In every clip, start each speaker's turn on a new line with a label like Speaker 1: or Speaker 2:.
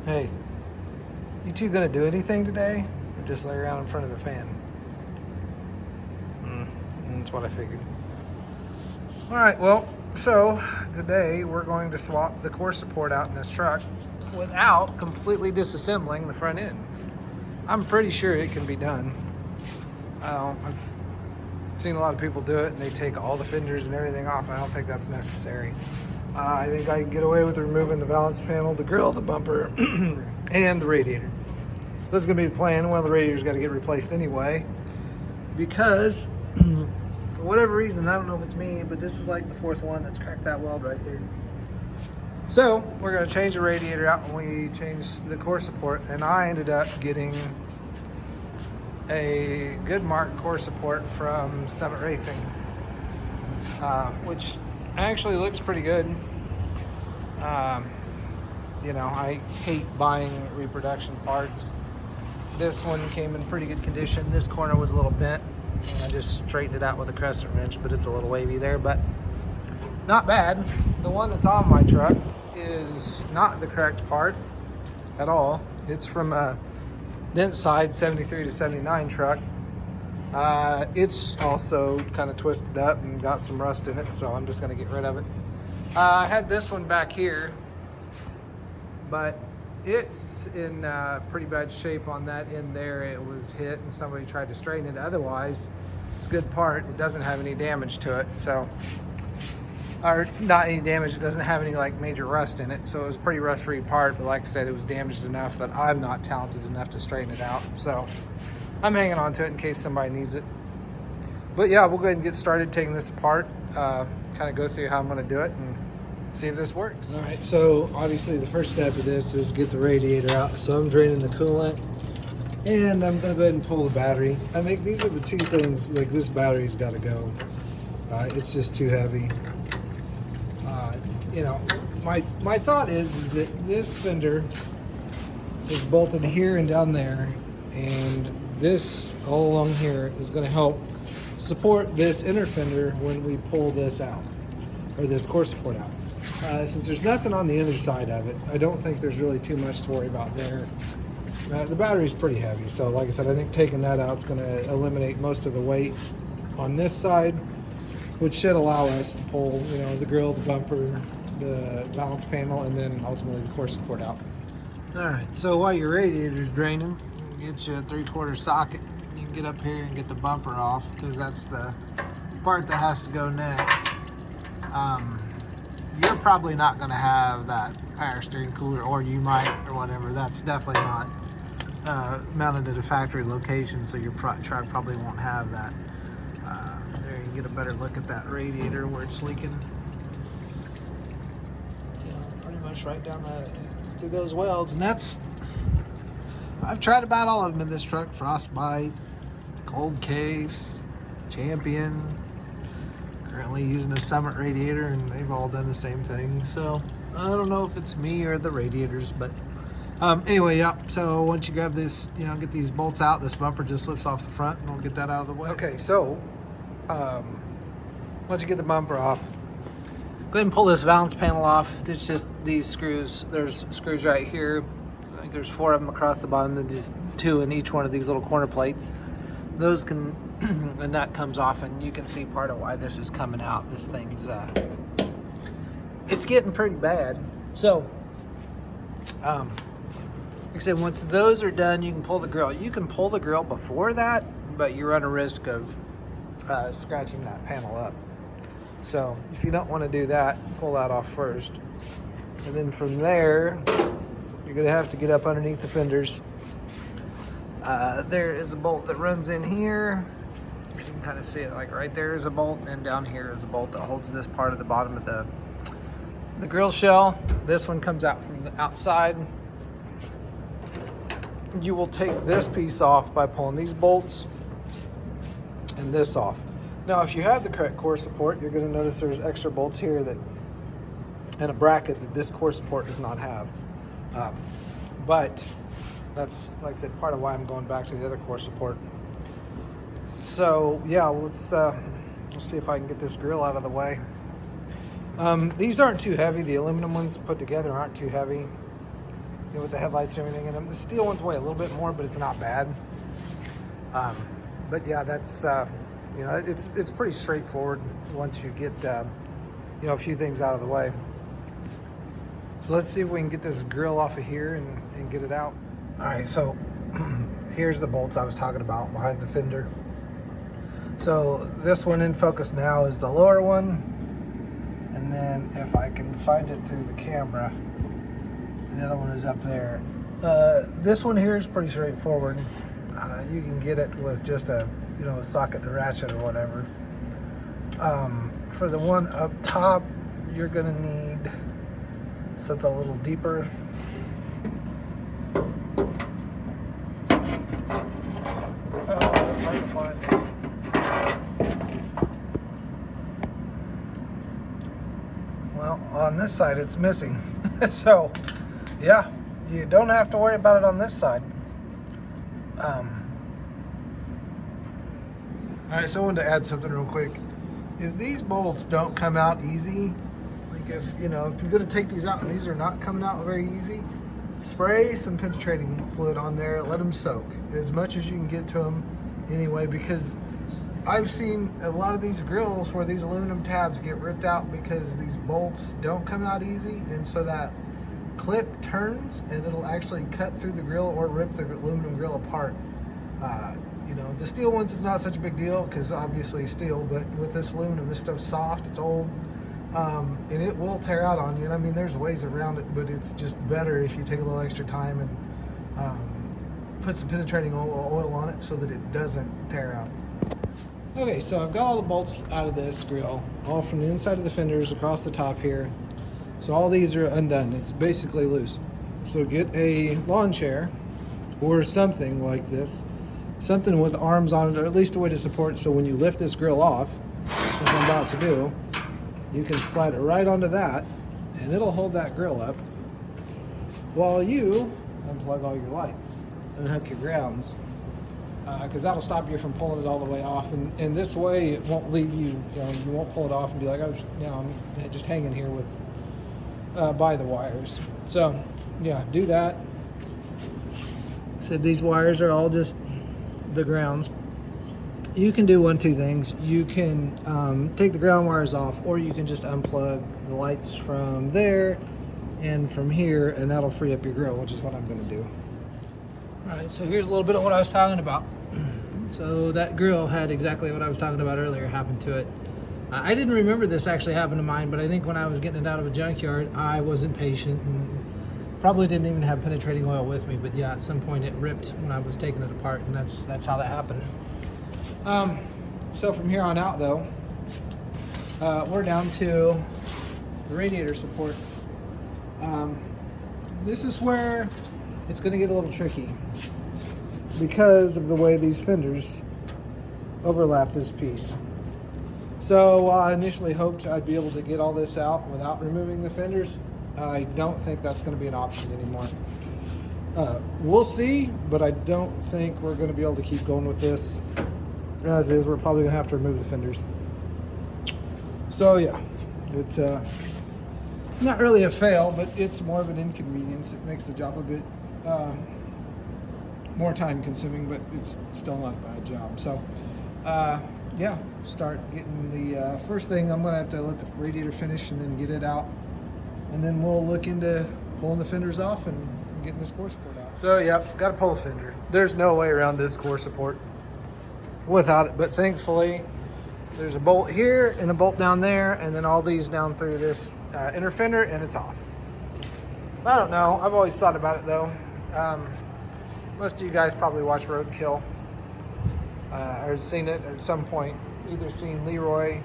Speaker 1: Hey, you two gonna do anything today? Or just lay around in front of the fan? That's what I figured. Alright, well, so today we're going to swap the core support out in this truck without completely disassembling the front end. I'm pretty sure it can be done. I've seen a lot of people do it and they take all the fenders and everything off. I don't think that's necessary. I think I can get away with removing the balance panel, the grill, the bumper, and the radiator. This is going to be the plan. One of the radiators got to get replaced anyway because for whatever reason, I don't know if it's me, but this is like the fourth one that's cracked that weld right there. So we're going to change the radiator out when we change the core support, and I ended up getting a Goodmark core support from Summit Racing, which actually looks pretty good. You know, I hate buying reproduction parts. This one came in pretty good condition. This corner was a little bent, and I just straightened it out with a crescent wrench, but it's a little wavy there, but not bad. The one that's on my truck is not the correct part at all. It's from a dent side 73 to 79 truck. It's also kind of twisted up and got some rust in it, so I'm just going to get rid of it. I had this one back here, but it's in pretty bad shape on that end there. It was hit and somebody tried to straighten it. Otherwise, it's a good part. It doesn't have any damage to it, so, or not any damage. It doesn't have any like major rust in it, so it was a pretty rust-free part. But like I said, it was damaged enough that I'm not talented enough to straighten it out. So I'm hanging on to it in case somebody needs it. But yeah, we'll go ahead and get started taking this apart. Kind of go through how I'm going to do it and see if this works. All right, so obviously the first step of this is get the radiator out. So I'm draining the coolant, and I'm going to go ahead and pull the battery. I think these are the two things. Like, this battery's got to go. It's just too heavy. You know, my thought is that this fender is bolted here and down there, and this all along here is going to help support this inner fender when we pull this out, or this core support out. Since there's nothing on the other side of it, I don't think there's really too much to worry about there. The battery's pretty heavy, so like I said, I think taking that out is going to eliminate most of the weight on this side, which should allow us to pull, you know, the grill, the bumper, the balance panel, and then ultimately the core support out. All right, so while your radiator's draining, get you a 3/4 socket. You can get up here and get the bumper off, because that's the part that has to go next. You're probably not going to have that power steering cooler, or you might, or whatever. That's definitely not mounted at a factory location, so your truck probably won't have that. There, you get a better look at that radiator where it's leaking. Yeah, pretty much right down through those welds, and that's. I've tried about all of them in this truck: Frostbite, Cold Case, Champion. Currently using a Summit radiator, and they've all done the same thing. So I don't know if it's me or the radiators, but anyway, yeah. So once you grab this, you know, get these bolts out, this bumper just lifts off the front, and we'll get that out of the way. Okay, so once you get the bumper off, go ahead and pull this valance panel off. It's just these screws. There's screws right here. I think there's 4 of them across the bottom, and just 2 in each one of these little corner plates. Those can, and that comes off, and you can see part of why this is coming out. This thing's, it's getting pretty bad. So, like I said, once those are done, you can pull the grill. You can pull the grill before that, but you run a risk of scratching that panel up. So, if you don't want to do that, pull that off first. And then from there, you're going to have to get up underneath the fenders. There is a bolt that runs in here. You can kind of see it, like right there is a bolt, and down here is a bolt that holds this part of the bottom of the grill shell. This one comes out from the outside. You will take this piece off by pulling these bolts and this off. Now, if you have the correct core support, you're going to notice there's extra bolts here that, and a bracket that this core support does not have. But that's, like I said, part of why I'm going back to the other core support. So yeah, let's see if I can get this grill out of the way. These aren't too heavy. The aluminum ones put together aren't too heavy. know, with the headlights and everything in them. The steel ones weigh a little bit more, but it's not bad. But yeah, that's you know, it's pretty straightforward once you get you know, a few things out of the way. So let's see if we can get this grill off of here and get it out. All right, so here's the bolts I was talking about behind the fender. So this one in focus now is the lower one, and then if I can find it through the camera, the other one is up there. This one here is pretty straightforward. You can get it with just a, you know, a socket to ratchet or whatever. For the one up top, you're gonna need something a little deeper. Oh, it's hard to find. Well, on this side it's missing. So, yeah, you don't have to worry about it on this side. Alright, so I wanted to add something real quick. If these bolts don't come out easy, like if, you know, if you're going to take these out and these are not coming out very easy, spray some penetrating fluid on there, let them soak as much as you can get to them anyway, because I've seen a lot of these grills where these aluminum tabs get ripped out because these bolts don't come out easy, and so that clip turns and it'll actually cut through the grill or rip the aluminum grill apart. You know, the steel ones is not such a big deal because obviously steel, but with this aluminum, this stuff's soft, it's old, and it will tear out on you. And I mean, there's ways around it, but it's just better if you take a little extra time and put some penetrating oil on it so that it doesn't tear out. Okay, so I've got all the bolts out of this grill, all from the inside of the fenders across the top here. So all these are undone. It's basically loose. So get a lawn chair or something like this, something with arms on it, or at least a way to support it, so when you lift this grill off, as I'm about to do, you can slide it right onto that and it'll hold that grill up while you unplug all your lights and hook your grounds, because that'll stop you from pulling it all the way off, and this way it won't leave you, you know, you won't pull it off and be like, oh, you know, I'm just hanging here with by the wires. So yeah, do that. So these wires are all just the grounds. You can do one, two things. You can take the ground wires off, or you can just unplug the lights from there and from here, and that'll free up your grill, which is what I'm going to do. All right, so here's a little bit of what I was talking about. So that grill had exactly what I was talking about earlier happen to it. I didn't remember this actually happened to mine, but I think when I was getting it out of a junkyard, I wasn't patient and probably didn't even have penetrating oil with me. But yeah, at some point it ripped when I was taking it apart, and that's how that happened. So from here on out, though, we're down to the radiator support. This is where it's going to get a little tricky because of the way these fenders overlap this piece. So I initially hoped I'd be able to get all this out without removing the fenders. I don't think that's going to be an option anymore. We'll see, but I don't think we're going to be able to keep going with this as is. We're probably going to have to remove the fenders. So yeah, it's not really a fail, but it's more of an inconvenience. It makes the job a bit more time consuming, but it's still not a bad job. So yeah, start getting the first thing. I'm gonna have to let the radiator finish and then get it out, and then we'll look into pulling the fenders off and getting this core support out. So yeah, got to pull the fender. There's no way around this core support without it, but thankfully there's a bolt here and a bolt down there, and then all these down through this inner fender, and it's off. I don't know, I've always thought about it though. Most of you guys probably watch Roadkill, or seen it at some point, either seen Leroy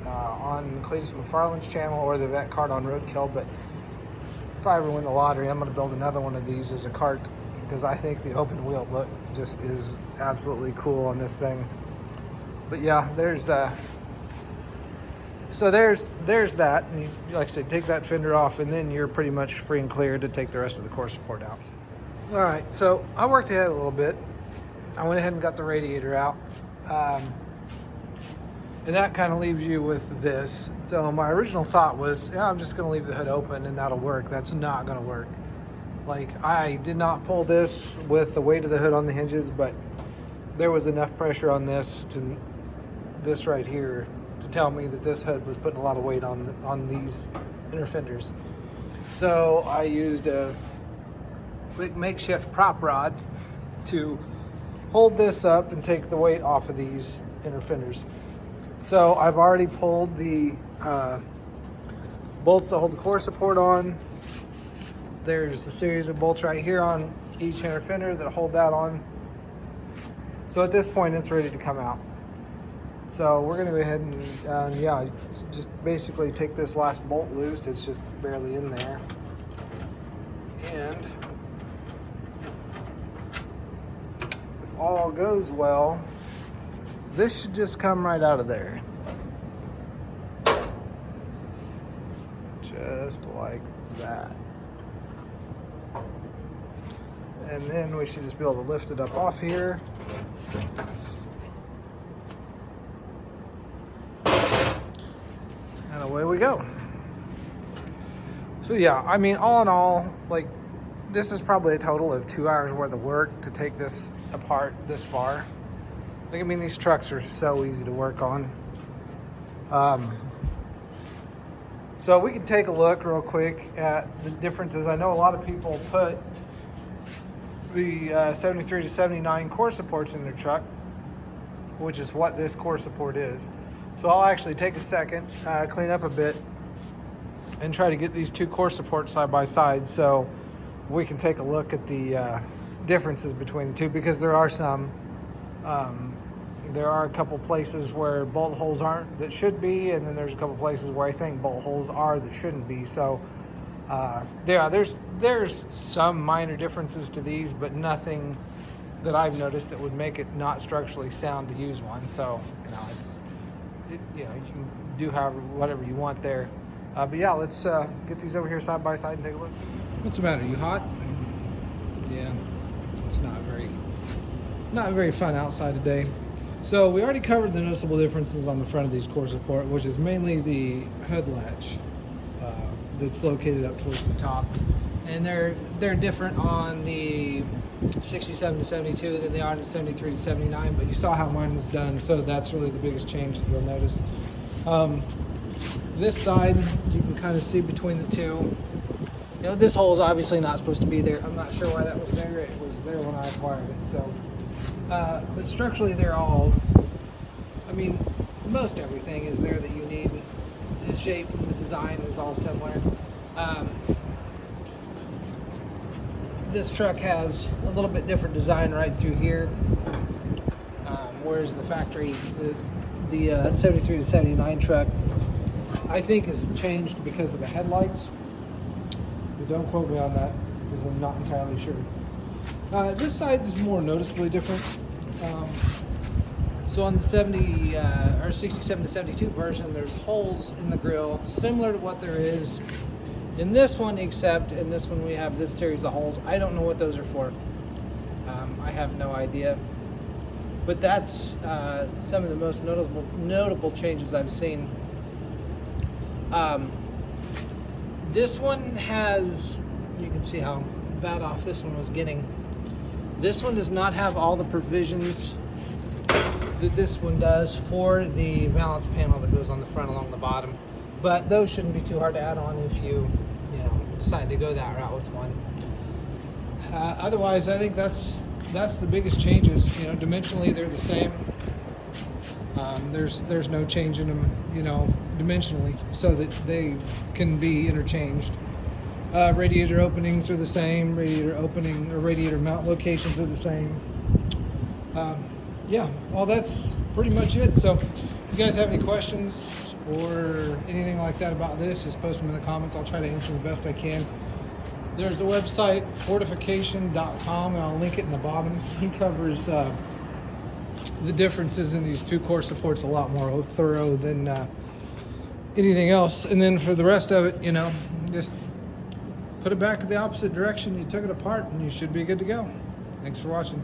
Speaker 1: on Cletus McFarland's channel or the vet cart on Roadkill. But if I ever win the lottery, I'm going to build another one of these as a cart, because I think the open wheel look just is absolutely cool on this thing. But yeah, there's so there's that, and you, like I said, take that fender off, and then you're pretty much free and clear to take the rest of the core support out. All right, so I worked ahead a little bit. I went ahead and got the radiator out, and that kind of leaves you with this. So my original thought was, yeah, I'm just going to leave the hood open and that'll work. That's not going to work. Like, I did not pull this with the weight of the hood on the hinges, but there was enough pressure on this right here to tell me that this hood was putting a lot of weight on these inner fenders. So I used a quick makeshift prop rod to hold this up and take the weight off of these inner fenders. So I've already pulled the bolts that hold the core support on. There's a series of bolts right here on each inner fender that hold that on. So at this point, it's ready to come out. So we're gonna go ahead and yeah, just basically take this last bolt loose. It's just barely in there. And if all goes well, this should just come right out of there. Just like that. And then we should just be able to lift it up off here. And away we go. So yeah, I mean, all in all, like, this is probably a total of 2 hours worth of work to take this apart this far. Like, I mean, these trucks are so easy to work on. So we can take a look real quick at the differences. I know a lot of people put the 73 to 79 core supports in their truck, which is what this core support is. So I'll actually take a second, clean up a bit, and try to get these two core supports side by side so we can take a look at the differences between the two, because there are some. There are a couple places where bolt holes aren't that should be, and then there's a couple places where I think bolt holes are that shouldn't be. So there's some minor differences to these, but nothing that I've noticed that would make it not structurally sound to use one. So you can do whatever you want there. But yeah, let's get these over here side by side and take a look. What's the matter? You hot? Yeah, it's not very fun outside today. So we already covered the noticeable differences on the front of these core support, which is mainly the hood latch that's located up towards the top, and they're different on the 67 to 72 than they are on the 73 to 79. But you saw how mine was done, so that's really the biggest change that you'll notice. This side, you can kind of see between the two. You know, this hole is obviously not supposed to be there. I'm not sure why that was there. It was there when I acquired it. So, but structurally, they're all, I mean, most everything is there that you need. The shape and the design is all similar. This truck has a little bit different design right through here, whereas the factory, the 73 to 79 truck, I think is changed because of the headlights. But don't quote me on that, because I'm not entirely sure. This side is more noticeably different. So on the 67 to 72 version, there's holes in the grill similar to what there is in this one, except in this one we have this series of holes. I don't know what those are for. I have no idea. But that's some of the most notable changes I've seen. This one has, you can see how bad off this one was getting. This one does not have all the provisions that this one does for the balance panel that goes on the front along the bottom, but those shouldn't be too hard to add on if you decide to go that route with one. Otherwise, I think that's the biggest changes. Dimensionally they're the same. There's no change in them, dimensionally, so that they can be interchanged. Radiator openings are the same. Radiator opening or radiator mount locations are the same. Yeah, well, that's pretty much it. So if you guys have any questions or anything like that about this, just post them in the comments. I'll try to answer the best I can. There's a website, fortification.com, and I'll link it in the bottom. He covers the differences in these two core supports a lot more thorough than anything else. And then for the rest of it, just put it back to the opposite direction. You took it apart and you should be good to go. Thanks for watching.